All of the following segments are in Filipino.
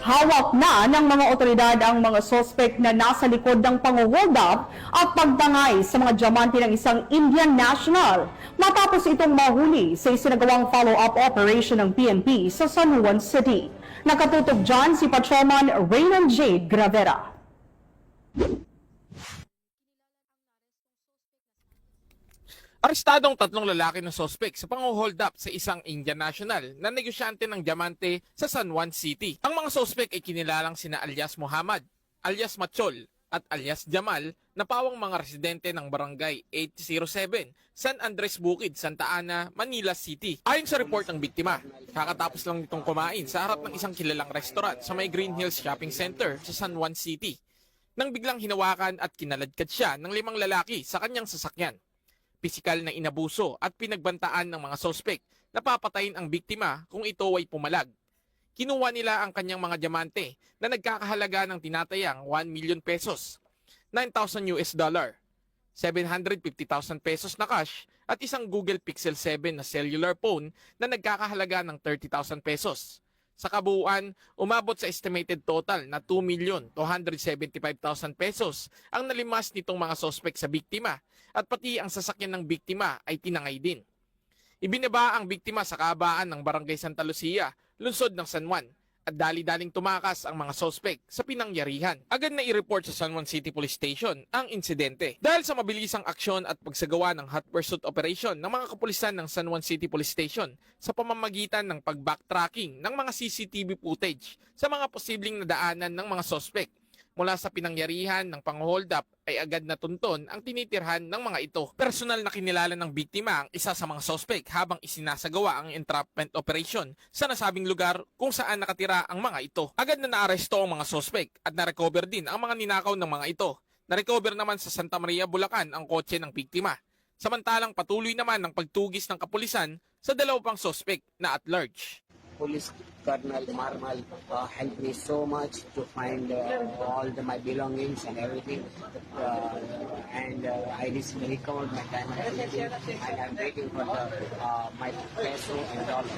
Hawak na ng mga otoridad ang mga sospek na nasa likod ng pang-hold up at pagtangay sa mga diamante ng isang Indian national matapos itong mahuli sa isinagawang follow-up operation ng PNP sa San Juan City. Nakatutok dyan si Patrolman Raymond J. Gravera. Arestadong tatlong lalaki na sospek sa pang-hold up sa isang Indian national na negosyante ng diamante sa San Juan City. Ang mga sospek ay kinilalang sina alias Muhammad, alias Machol at alias Jamal na pawang mga residente ng Barangay 807, San Andres Bukid, Santa Ana, Manila City. Ayon sa report ng biktima, kakatapos lang nitong kumain sa harap ng isang kilalang restaurant sa may Green Hills Shopping Center sa San Juan City nang biglang hinawakan at kinaladkad siya ng 5 lalaki sa kanyang sasakyan. Pisikal na inabuso at pinagbantaan ng mga sospek na papatayin ang biktima kung ito ay pumalag. Kinuha nila ang kanyang mga diamante na nagkakahalaga ng tinatayang 1 million pesos, 9,000 US dollar, 750,000 pesos na cash at isang Google Pixel 7 na cellular phone na nagkakahalaga ng 30,000 pesos. Sa kabuuan, umabot sa estimated total na 2,275,000 pesos ang nalimas nitong mga sospek sa biktima at pati ang sasakyan ng biktima ay tinangay din. Ibinaba ang biktima sa kahabaan ng Barangay Santa Lucia, lungsod ng San Juan at dali-daling tumakas ang mga sospek sa pinangyarihan. Agad na i-report sa San Juan City Police Station ang insidente. Dahil sa mabilisang aksyon at pagsagawa ng hot pursuit operation ng mga kapulisan ng San Juan City Police Station sa pamamagitan ng pag-backtracking ng mga CCTV footage sa mga posibleng nadaanan ng mga sospek mula sa pinangyarihan ng pang-hold up ay agad na tunton ang tinitirhan ng mga ito. Personal na kinilala ng biktima ang isa sa mga sospek habang isinasagawa ang entrapment operation sa nasabing lugar kung saan nakatira ang mga ito. Agad na naaresto ang mga sospek at na-recover din ang mga ninakaw ng mga ito. Na-recover naman sa Santa Maria, Bulacan ang kotse ng biktima. Samantalang patuloy naman ang pagtugis ng kapulisan sa 2 pang sospek na at large. Police Colonel Marmal helped me so much to find all my belongings and everything. I recovered my diamond and I'm waiting for my peso and dollar.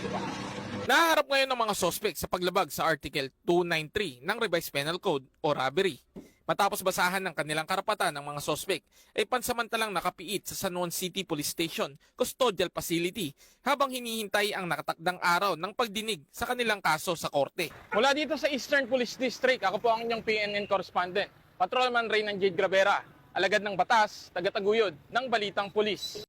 Naharap ngayon ng mga sospek sa paglabag sa Article 293 ng Revised Penal Code o robbery. Matapos basahan ng kanilang karapatan ng mga sospek, ay pansamantalang nakapiit sa San Juan City Police Station Custodial Facility habang hinihintay ang nakatakdang araw ng pagdinig sa kanilang kaso sa korte. Mula dito sa Eastern Police District, ako po ang inyong PNN correspondent, Patrolman Raymond J. Gravera, alagad ng batas, taga-taguyod ng Balitang Pulis.